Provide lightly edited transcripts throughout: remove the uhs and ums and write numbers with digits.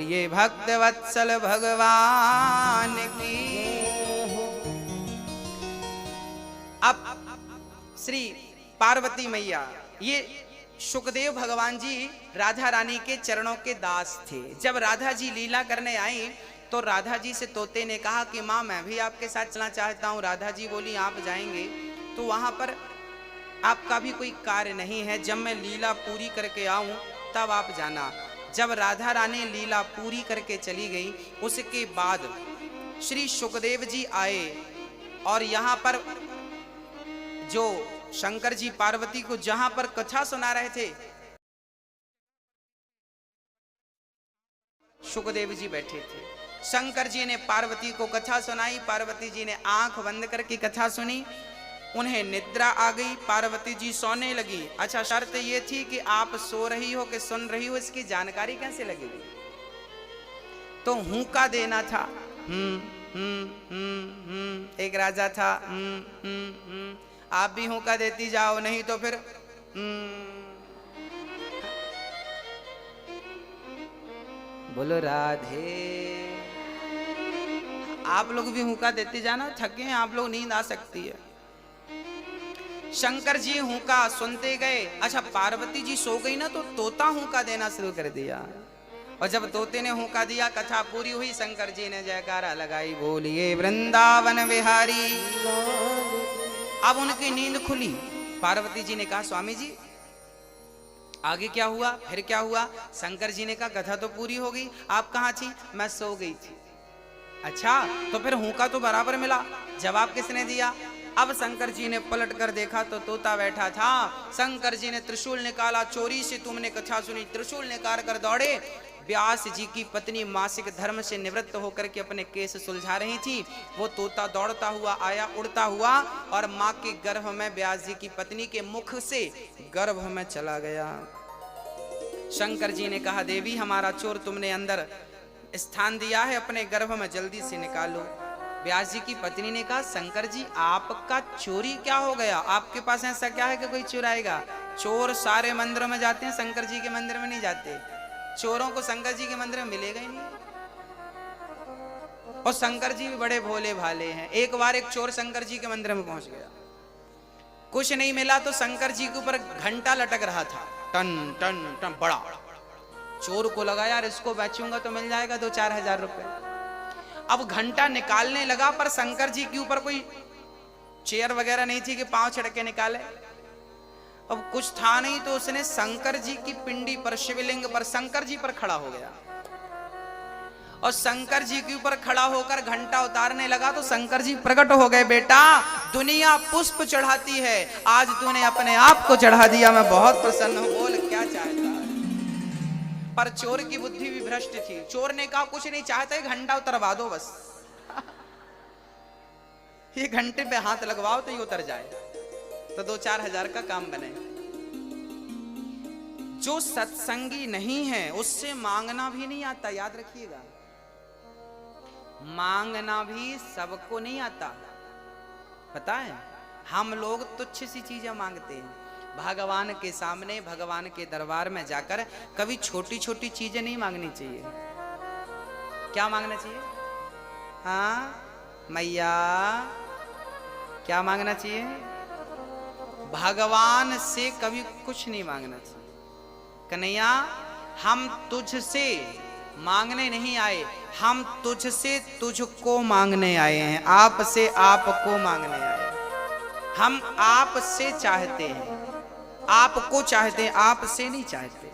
बोलिए भक्त वत्सल भगवान की। अब श्री पार्वती मैया, ये सुखदेव भगवान जी राधा रानी के चरणों के दास थे। जब राधा जी लीला करने आई तो राधा जी से तोते ने कहा कि माँ मैं भी आपके साथ चलना चाहता हूँ। राधा जी बोली आप जाएंगे तो वहां पर आपका भी कोई कार्य नहीं है, जब मैं लीला पूरी करके आऊं तब आप जाना। जब राधा रानी लीला पूरी करके चली गई, उसके बाद श्री सुखदेव जी आए और यहाँ पर जो शंकर जी पार्वती को जहां पर कथा सुना रहे थे, सुखदेव जी बैठे थे। शंकर जी ने पार्वती को कथा सुनाई, पार्वती जी ने आंख बंद करके कथा सुनी, उन्हें निद्रा आ गई, पार्वती जी सोने लगी। अच्छा, शर्त ये थी कि आप सो रही हो कि सुन रही हो इसकी जानकारी कैसे लगेगी? तो हुक्का देना था। एक राजा था, आप भी हुक्का देती जाओ, नहीं तो फिर बोलो राधे। आप लोग भी हुक्का देते जाना, थके हैं आप लोग, नींद आ सकती है। शंकर जी हुक्का सुनते गए। अच्छा, पार्वती जी सो गई ना तो तोता हुक्का देना शुरू कर दिया, और जब तोते ने हुक्का दिया, कथा पूरी हुई, शंकर जी ने जयकारा लगाई, बोलिए वृंदावन विहारी। अब उनकी नींद खुली। पार्वती जी ने कहा स्वामी जी आगे क्या हुआ, फिर क्या हुआ? शंकर जी ने कहा कथा तो पूरी हो गई, आप कहाँ थी? मैं सो गई थी। अच्छा, तो फिर हुक्का तो बराबर मिला, जवाब किसने दिया? अब शंकर जी ने पलट कर देखा तो तोता बैठा था। शंकर जी ने त्रिशूल निकाला, चोरी से तुमने कथा सुनी, त्रिशूल निकाल कर दौड़े। व्यास जी की पत्नी मासिक धर्म से निवृत्त होकर के अपने केस सुलझा रही थी। वो तोता दौड़ता हुआ आया, उड़ता हुआ, और माँ के गर्भ में, व्यास जी की पत्नी के मुख से गर्भ में चला गया। शंकर जी ने कहा देवी हमारा चोर तुमने अंदर स्थान दिया है, अपने गर्भ में जल्दी से निकालो। व्यास जी की पत्नी ने कहा शंकर जी आपका चोरी क्या हो गया? आपके पास ऐसा क्या है कि कोई चुराएगा? चोर सारे मंदिरों में जाते हैं, शंकर जी के मंदिर में नहीं जाते। चोरों को शंकर जी के मंदिर में मिलेगा ही नहीं, और शंकर जी भी बड़े भोले भाले हैं। एक बार एक चोर शंकर जी के मंदिर में पहुंच गया, कुछ नहीं मिला तो शंकर जी के ऊपर घंटा लटक रहा था, टन टन टन, बड़ा। चोर को लगा यार इसको बेचूंगा तो मिल जाएगा 2-4 हजार रुपए। अब घंटा निकालने लगा, पर शंकर जी के ऊपर कोई चेयर वगैरह नहीं थी कि पांव छिड़के निकाले। अब कुछ था नहीं तो उसने शंकर जी की पिंडी पर, शिवलिंग पर, शंकर जी पर खड़ा हो गया, और शंकर जी के ऊपर खड़ा होकर घंटा उतारने लगा तो शंकर जी प्रकट हो गए। बेटा दुनिया पुष्प चढ़ाती है, आज तूने अपने आप को चढ़ा दिया, मैं बहुत प्रसन्न हूं, बोल क्या चाहता है? पर चोर की बुद्धि भी भ्रष्ट थी। चोर ने कहा कुछ नहीं चाहता, घंटा उतरवा दो बस। ये घंटे पे हाथ लगवाओ तो ये उतर जाए, तो 2-4 हजार का काम बने। जो सत्संगी नहीं है उससे मांगना भी नहीं आता, याद रखिएगा। मांगना भी सबको नहीं आता, पता है? हम लोग तुच्छ सी चीजें मांगते हैं। भगवान के सामने, भगवान के दरबार में जाकर कभी छोटी छोटी चीजें नहीं मांगनी चाहिए। क्या मांगना चाहिए? हाँ मैया, क्या मांगना चाहिए? भगवान से कभी कुछ नहीं मांगना चाहिए। कन्हैया हम तुझसे मांगने नहीं आए, हम तुझसे तुझको मांगने आए हैं, आपसे आपको मांगने आए हैं। हम आपसे चाहते हैं, आपको चाहते हैं, आपसे नहीं चाहते।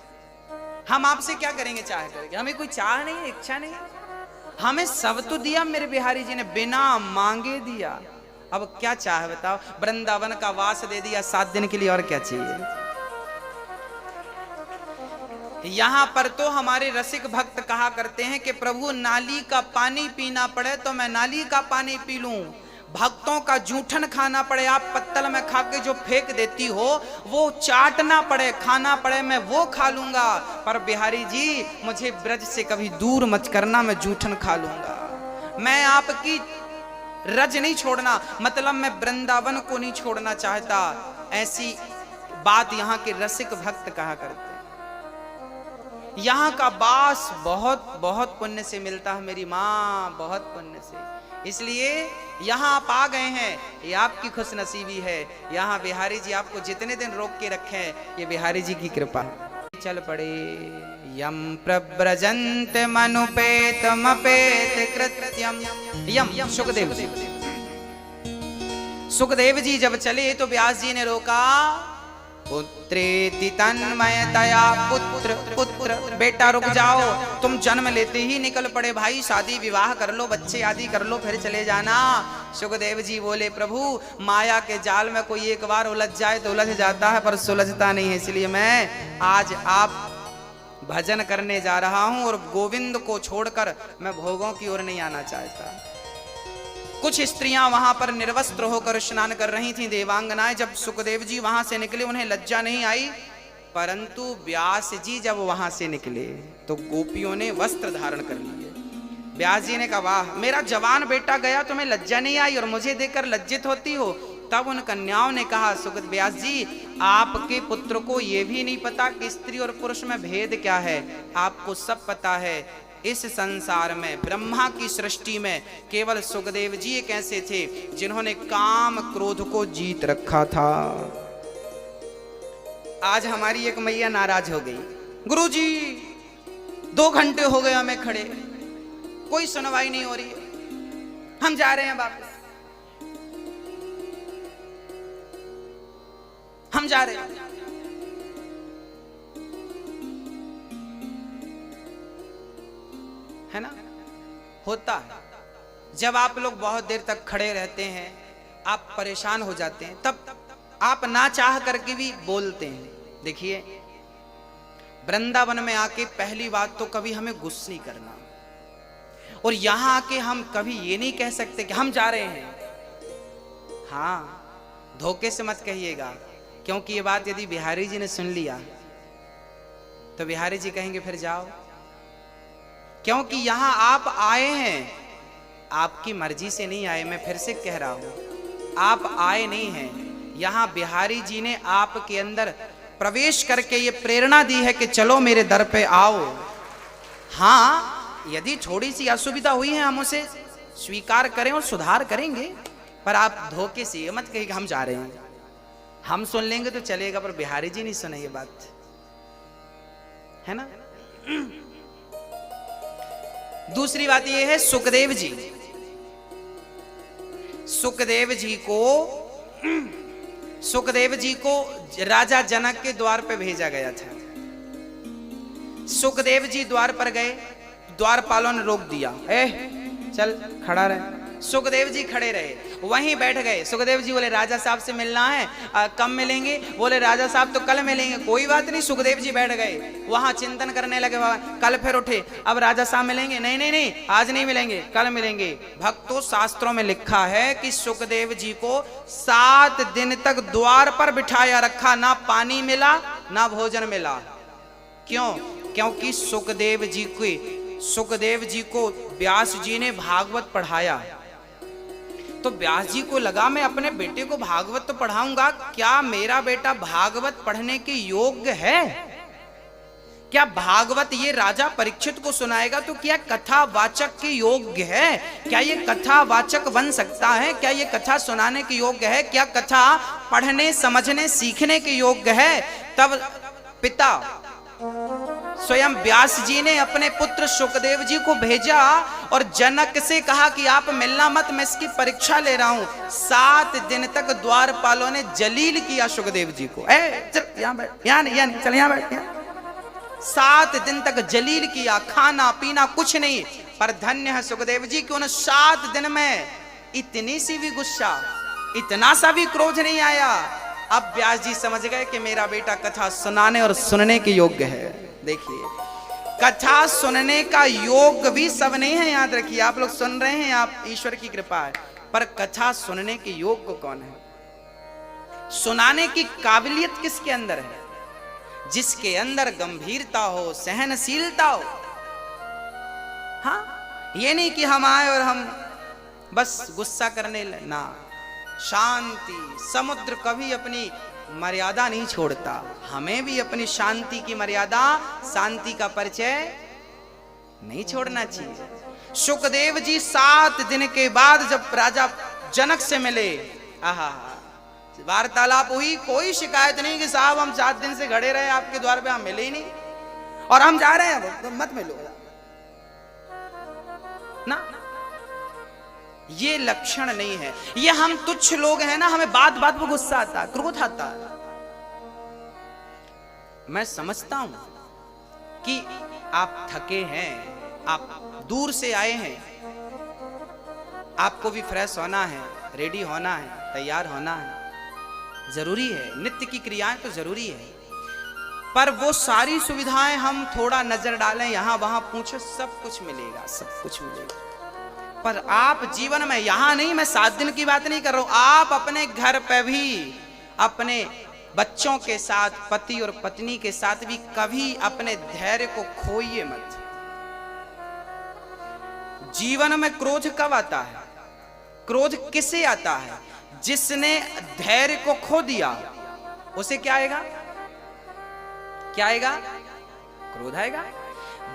हम आपसे क्या करेंगे चाह करके? हमें कोई चाह नहीं है, इच्छा नहीं है। हमें सब तो दिया मेरे बिहारी जी ने, बिना मांगे दिया। अब क्या चाह बताओ? वृंदावन का वास दे दिया 7 दिन के लिए, और क्या चाहिए? यहां पर तो हमारे रसिक भक्त कहा करते हैं कि प्रभु नाली का पानी पीना पड़े तो मैं नाली का पानी पी लूं, भक्तों का जूठन खाना पड़े, आप पत्तल में खा के जो फेंक देती हो वो चाटना पड़े, खाना पड़े, मैं वो खा लूंगा। पर बिहारी जी मुझे ब्रज से कभी दूर मत करना, मैं जूठन खा लूंगा। मैं आपकी रज नहीं छोड़ना, मतलब मैं वृंदावन को नहीं छोड़ना चाहता। ऐसी बात यहाँ के रसिक भक्त कहा करते हैं। यहाँ का बास बहुत बहुत पुण्य से मिलता है मेरी माँ, बहुत पुण्य से। इसलिए यहाँ आप आ गए हैं, ये आपकी खुश नसीबी है। यहाँ बिहारी जी आपको जितने दिन रोक के रखे हैं, ये बिहारी जी की कृपा। चल पड़े यम प्रव्रजंत मनुपेत मपेत कृत्यम। यम सुखदेव जी, सुखदेव जी जब चले तो व्यास जी ने रोका। पुत्रेति तन्मयतया, पुत्र पुत्र, बेटा रुक जाओ, तुम जन्म लेते ही निकल पड़े भाई, शादी विवाह कर लो, बच्चे आदि कर लो, फिर चले जाना। सुखदेव जी बोले प्रभु माया के जाल में कोई एक बार उलझ जाए तो उलझ जाता है, पर सुलझता नहीं है। इसलिए मैं आज आप भजन करने जा रहा हूं और गोविंद को छोड़कर मैं भोगों की ओर नहीं आना चाहता। कुछ स्त्रियां वहां पर निर्वस्त्र होकर स्नान कर रही थीं, देवांगनाएं। जब सुखदेव जी वहां से निकले उन्हें लज्जा नहीं आई, परंतु व्यास जी जब वहां से निकले तो गोपियों ने वस्त्र धारण कर लिए। व्यास जी ने कहा वाह, मेरा जवान बेटा गया, तुम्हें लज्जा नहीं आई और मुझे देखकर लज्जित होती हो। तब उन कन्याओं ने कहा सुखदेव व्यास जी, आपके पुत्र को यह भी नहीं पता कि स्त्री और पुरुष में भेद क्या है, आपको सब पता है। इस संसार में ब्रह्मा की सृष्टि में केवल सुखदेव जी एक ऐसे थे जिन्होंने काम क्रोध को जीत रखा था। आज हमारी एक मैया नाराज हो गई, गुरुजी 2 घंटे हो गए हमें खड़े, कोई सुनवाई नहीं हो रही है, हम जा रहे हैं वापस, हम जा रहे हैं। है ना, होता है जब आप लोग बहुत देर तक खड़े रहते हैं, आप परेशान हो जाते हैं, तब आप ना चाह करके भी बोलते हैं। देखिए वृंदावन में आके पहली बात तो कभी हमें गुस्सा नहीं करना, और यहां आके हम कभी ये नहीं कह सकते कि हम जा रहे हैं। हाँ, धोखे से मत कहिएगा, क्योंकि ये बात यदि बिहारी जी ने सुन लिया तो बिहारी जी कहेंगे फिर जाओ, क्योंकि यहां आप आए हैं, आपकी मर्जी से नहीं आए। मैं फिर से कह रहा हूं, आप आए नहीं हैं, यहां बिहारी जी ने आपके अंदर प्रवेश करके ये प्रेरणा दी है कि चलो मेरे दर पे आओ। हाँ, यदि थोड़ी सी असुविधा हुई है हम उसे स्वीकार करें और सुधार करेंगे, पर आप धोखे से ये मत कहिए कि हम जा रहे हैं। हम सुन लेंगे तो चलेगा, पर बिहारी जी नहीं सुने ये बात, है ना। दूसरी बात यह है, सुखदेव जी को राजा जनक के द्वार पे भेजा गया था। सुखदेव जी द्वार पर गए, द्वारपालों ने रोक दिया, चल खड़ा रहे। सुखदेव जी खड़े रहे, वहीं बैठ गए। सुखदेव जी बोले राजा साहब से मिलना है, कब मिलेंगे? बोले राजा साहब तो कल मिलेंगे। कोई बात नहीं, सुखदेव जी बैठ गए, वहां चिंतन करने लगे। कल फिर उठे, अब राजा साहब मिलेंगे? नहीं नहीं नहीं, आज नहीं मिलेंगे, कल मिलेंगे। भक्तों, शास्त्रों में लिखा है कि सुखदेव जी को 7 दिन तक द्वार पर बिठाया रखा, ना पानी मिला ना भोजन मिला। क्यों? क्योंकि सुखदेव जी को व्यास जी ने भागवत पढ़ाया। तो व्यास जी को लगा मैं अपने बेटे को भागवत तो पढ़ाऊंगा, क्या मेरा बेटा भागवत पढ़ने के योग्य है? क्या भागवत ये राजा परीक्षित को सुनाएगा तो क्या कथावाचक के योग्य है? क्या ये कथावाचक बन सकता है? क्या ये कथा सुनाने के योग्य है? क्या कथा पढ़ने समझने सीखने के योग्य है? तब पिता स्वयं व्यास जी ने अपने पुत्र सुखदेव जी को भेजा और जनक से कहा कि आप मिलना मत, मैं इसकी परीक्षा ले रहा हूं। 7 दिन तक द्वारपालों ने जलील किया सुखदेव जी को। चल यहाँ बैठ, यहाँ नहीं, चल यहाँ बैठ। 7 दिन तक जलील किया, खाना पीना कुछ नहीं। पर धन्य है सुखदेव जी कि उन 7 दिन में इतनी सी भी गुस्सा, इतना सा भी क्रोध नहीं आया। अब व्यास जी समझ गए कि मेरा बेटा कथा सुनाने और सुनने के योग्य है। देखिए, कथा सुनने का योग भी सब नहीं है, याद रखिए। आप लोग सुन रहे हैं, आप ईश्वर की कृपा है, पर कथा सुनने के योग को कौन है? सुनाने की काबिलियत किसके अंदर है? जिसके अंदर गंभीरता हो, सहनशीलता हो। हाँ, ये नहीं कि हम आए और हम बस गुस्सा करने ना। शांति, समुद्र कभी अपनी मर्यादा नहीं छोड़ता। हमें भी अपनी शांति की मर्यादा, शांति का परिचय नहीं छोड़ना चाहिए। सुखदेव जी 7 दिन के बाद जब राजा जनक से मिले, आहा, वार्तालाप हुई, कोई शिकायत नहीं कि साहब हम 7 दिन से खड़े रहे आपके द्वार पे, हम मिले ही नहीं और हम जा रहे हैं, तो मत मिलो ना। ये लक्षण नहीं है। ये हम तुच्छ लोग हैं ना, हमें बात बात पे गुस्सा आता है, क्रोध आता है। मैं समझता हूं कि आप थके हैं, आप दूर से आए हैं, आपको भी फ्रेश होना है, रेडी होना है, तैयार होना है, जरूरी है। नित्य की क्रियाएं तो जरूरी है, पर वो सारी सुविधाएं हम थोड़ा नजर डालें, यहां वहां पूछो, सब कुछ मिलेगा, सब कुछ मिलेगा। पर आप जीवन में, यहां नहीं, मैं 7 दिन की बात नहीं कर रहा हूं, आप अपने घर पे भी अपने बच्चों के साथ, पति और पत्नी के साथ भी कभी अपने धैर्य को खोइए मत। जीवन में क्रोध कब आता है? क्रोध किसे आता है? जिसने धैर्य को खो दिया, उसे क्या आएगा? क्या आएगा? क्रोध आएगा।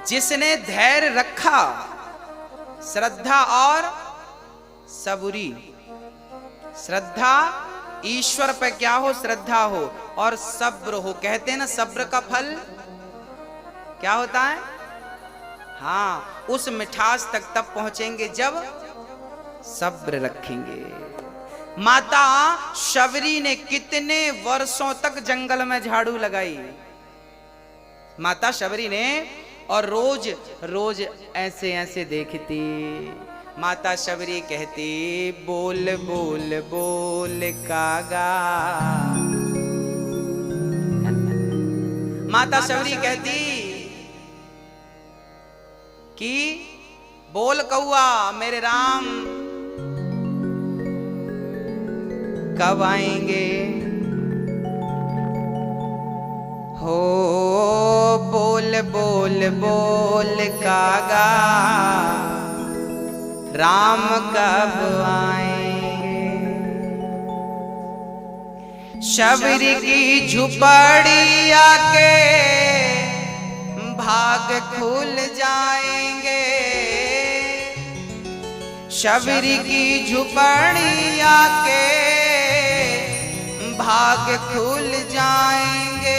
जिसने धैर्य रखा, श्रद्धा और सबूरी, श्रद्धा ईश्वर पे क्या हो? श्रद्धा हो, और सब्र हो। कहते हैं ना, सब्र का फल क्या होता है? हाँ, उस मिठास तक तब पहुंचेंगे जब सब्र रखेंगे। माता शबरी ने कितने वर्षों तक जंगल में झाड़ू लगाई, माता शबरी ने, और रोज रोज ऐसे ऐसे देखती। माता शबरी कहती, बोल बोल बोल कागा। माता शबरी कहती कि बोल कौआ, मेरे राम कब आएंगे? हो बोल बोल बोल कागा, राम कब आएंगे? शबरी की झुपड़ी आके भाग खुल जाएंगे। शबरी की झुपड़ी आके भाग खुल जाएंगे।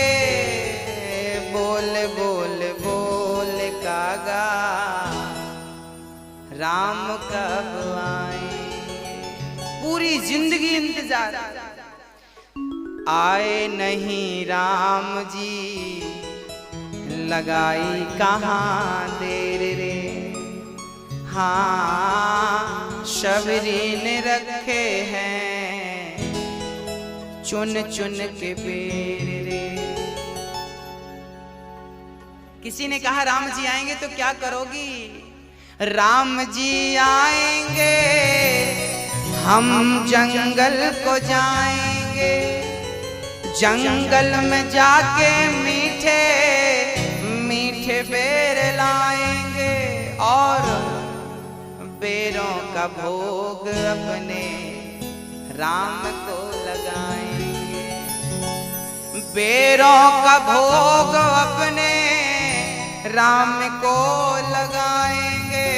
बोल बोल बोल कागा, राम कब आएंगे? पूरी जिंदगी इंतजार, आए नहीं राम जी, लगाई कहाँ देर रे। हाँ, शबरी ने रखे हैं चुन चुन के पेड़ रे। किसी ने कहा राम जी आएंगे तो क्या करोगी? राम जी आएंगे, हम जंगल को जाएंगे, जंगल में जाके मीठे मीठे बेर लाएंगे, और बेरों का भोग अपने राम को लगाएंगे। बेरों का भोग अपने राम को लगाएंगे।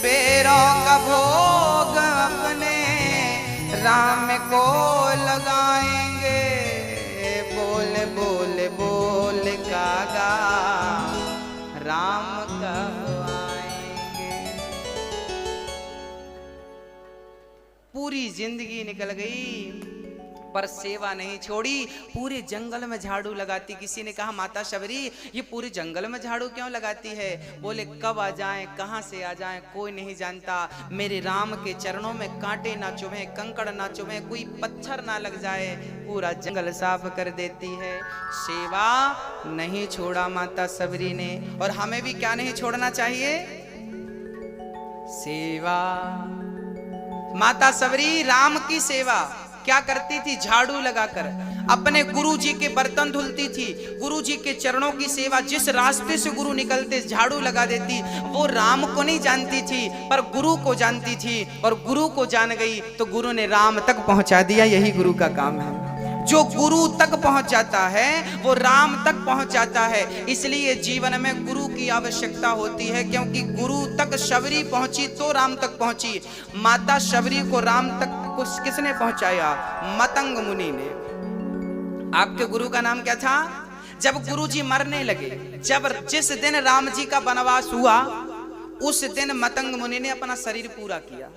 बेरों का भोग अपने राम को लगाएंगे। बोल बोल बोल कागा, राम कब आएंगे? पूरी जिंदगी निकल गई पर सेवा नहीं छोड़ी, पूरे जंगल में झाड़ू लगाती। किसी ने कहा माता शबरी ये पूरे जंगल में झाड़ू क्यों लगाती है? बोले कब आ जाएं, कहां से आ जाएं, कोई नहीं जानता। मेरे राम के चरणों में कांटे ना चुभे, कंकड़ ना चुभे, कोई पत्थर ना लग जाए, पूरा जंगल साफ कर देती है। सेवा नहीं छोड़ा माता शबरी ने। और हमें भी क्या नहीं छोड़ना चाहिए? सेवा। माता शबरी राम की सेवा क्या करती थी? झाड़ू लगाकर अपने गुरुजी के बर्तन धुलती थी, गुरुजी के चरणों की सेवा। जिस रास्ते से गुरु निकलते झाड़ू लगा देती। वो राम को नहीं जानती थी पर गुरु को जानती थी, और गुरु को जान गई तो गुरु ने राम तक पहुंचा दिया। यही गुरु का काम है। जो गुरु तक पहुंच जाता है वो राम तक पहुंच जाता है। इसलिए जीवन में गुरु की आवश्यकता होती है, क्योंकि गुरु तक शबरी पहुंची तो राम तक पहुंची। माता शबरी को राम तक किसने पहुंचाया? मतंग मुनि ने। आपके गुरु का नाम क्या था? जब गुरु जी मरने लगे, जिस दिन राम जी का वनवास हुआ उस दिन मतंग मुनि ने अपना शरीर पूरा किया।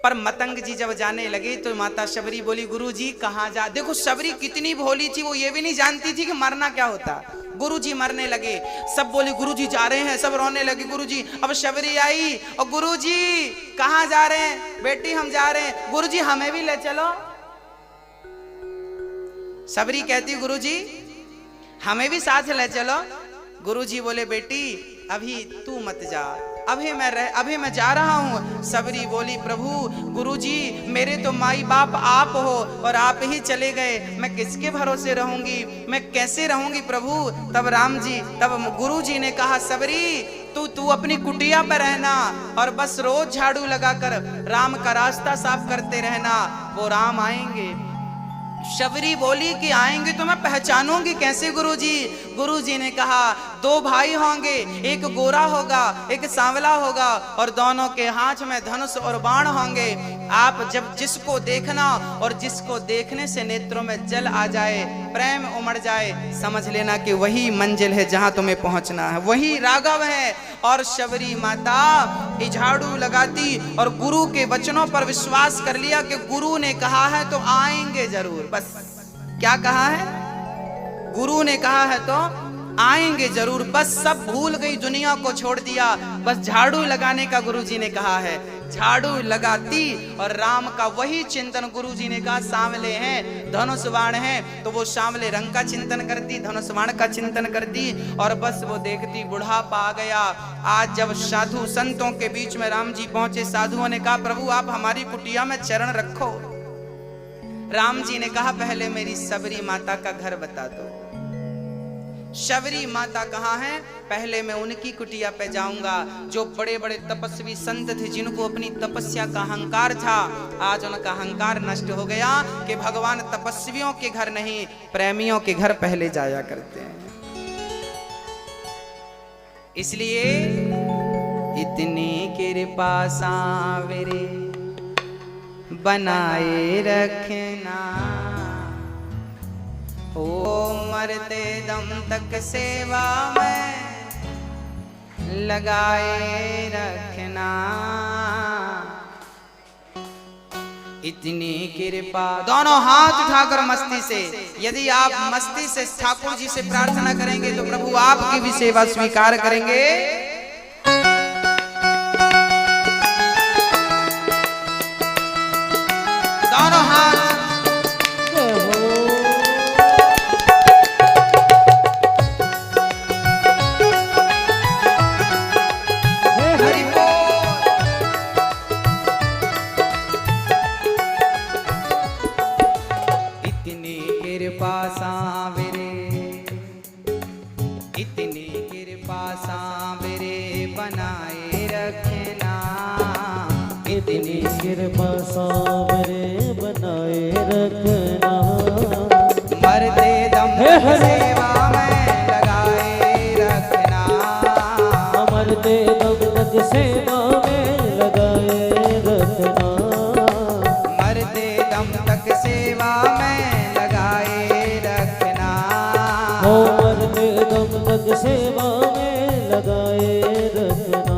पर मतंग जी जब जाने लगे तो माता शबरी बोली, गुरु जी कहाँ जा। देखो शबरी कितनी भोली थी, वो ये भी नहीं जानती थी कि मरना क्या होता। गुरु जी मरने लगे, सब बोले गुरु जी जा रहे हैं, सब रोने लगे गुरु जी। अब शबरी आई और गुरु जी कहाँ जा रहे हैं? बेटी हम जा रहे हैं। गुरु जी हमें भी ले चलो। शबरी कहती गुरु जी हमें भी साथ ले चलो। गुरु जी बोले बेटी अभी तू मत जा, अभी मैं जा रहा हूँ। शबरी बोली प्रभु गुरुजी मेरे तो माई बाप आप हो और आप ही चले गए, मैं किसके भरोसे रहूंगी, मैं कैसे रहूंगी प्रभु। तब गुरु जी ने कहा शबरी तू अपनी कुटिया पर रहना और बस रोज झाड़ू लगाकर राम का रास्ता साफ करते रहना, वो राम आएंगे। शबरी बोली कि आएंगे तो मैं पहचानूंगी कैसे गुरुजी? गुरुजी ने कहा दो भाई होंगे, एक गोरा होगा एक सांवला होगा और दोनों के हाथ में धनुष और बाण होंगे। आप जब जिसको देखना और जिसको देखने से नेत्रों में जल आ जाए, प्रेम उमड़ जाए, समझ लेना कि वही मंजिल है जहां तुम्हें पहुंचना है, वही राघव है। और शबरी माता झाड़ू लगाती और गुरु के वचनों पर विश्वास कर लिया कि गुरु ने कहा है तो आएंगे जरूर। बस क्या कहा है? गुरु ने कहा है तो आएंगे जरूर। बस सब भूल गई, दुनिया को छोड़ दिया, बस झाड़ू लगाने का गुरुजी ने कहा है। झाड़ू लगाती और राम का वही चिंतन, गुरुजी ने कहा सांवले हैं, धनुष बाण है, तो वो सांवले रंग का चिंतन करती, धनुष बाण का चिंतन करती और बस वो देखती बुढ़ापा आ गया। आज जब साधु संतों के बीच में राम जी पहुंचे, साधुओं ने कहा प्रभु आप हमारी कुटिया में चरण रखो। राम जी ने कहा पहले मेरी शबरी माता का घर बता दो। शबरी माता कहाँ है? पहले मैं उनकी कुटिया पे जाऊंगा। जो बड़े बड़े तपस्वी संत थे जिनको अपनी तपस्या का अहंकार था, आज उनका अहंकार नष्ट हो गया कि भगवान तपस्वियों के घर नहीं प्रेमियों के घर पहले जाया करते हैं। इसलिए इतनी कृपा सांवरे बनाए रखना, ओ मरते दम तक सेवा में लगाए रखना। इतनी कृपा। दोनों हाथ उठाकर मस्ती से, यदि आप मस्ती से ठाकुर जी से प्रार्थना करेंगे तो प्रभु आपकी भी सेवा स्वीकार करेंगे। दोनों हाथ कृपा सांवरे बनाए रखना, मरते दम तक सेवा में लगाए रखना, मरते दम तक सेवा में लगाए रखना, मरते दम तक सेवा में लगाए रखना, हो मरते दम तक सेवा में लगाए रखना।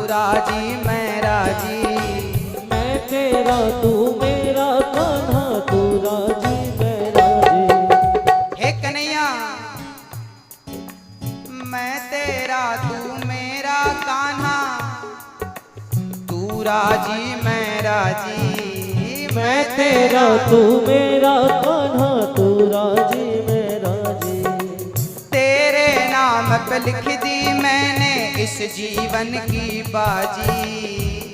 राजी मैं राजी, मैं तेरा तू मेरा कान्हा, तू राजी मैं राजी। हे कन्हैया मैं तेरा तू मेरा कान्हा, राजी मैं राजी मैं तेरा तू मेरा कान्हा तू राजी मैं राजी। तेरे नाम पे लिख दी मैंने इस जीवन की बाजी।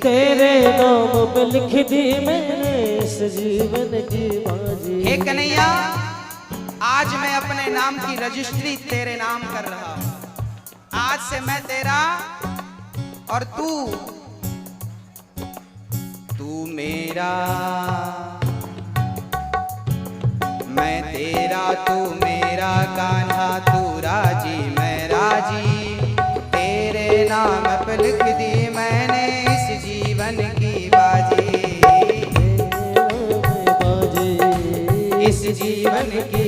तेरे नाम पे लिख दी मैंने इस जीवन की बाजी। हे कन्हैया, आज मैं अपने नाम की रजिस्ट्री तेरे नाम कर रहा हूं। आज से मैं तेरा और तू मेरा, मैं तेरा तू मेरा कान्हा तू राजी मैं राजी। तेरे नाम पे लिख दी मैंने इस जीवन की बाजी, इस जीवन की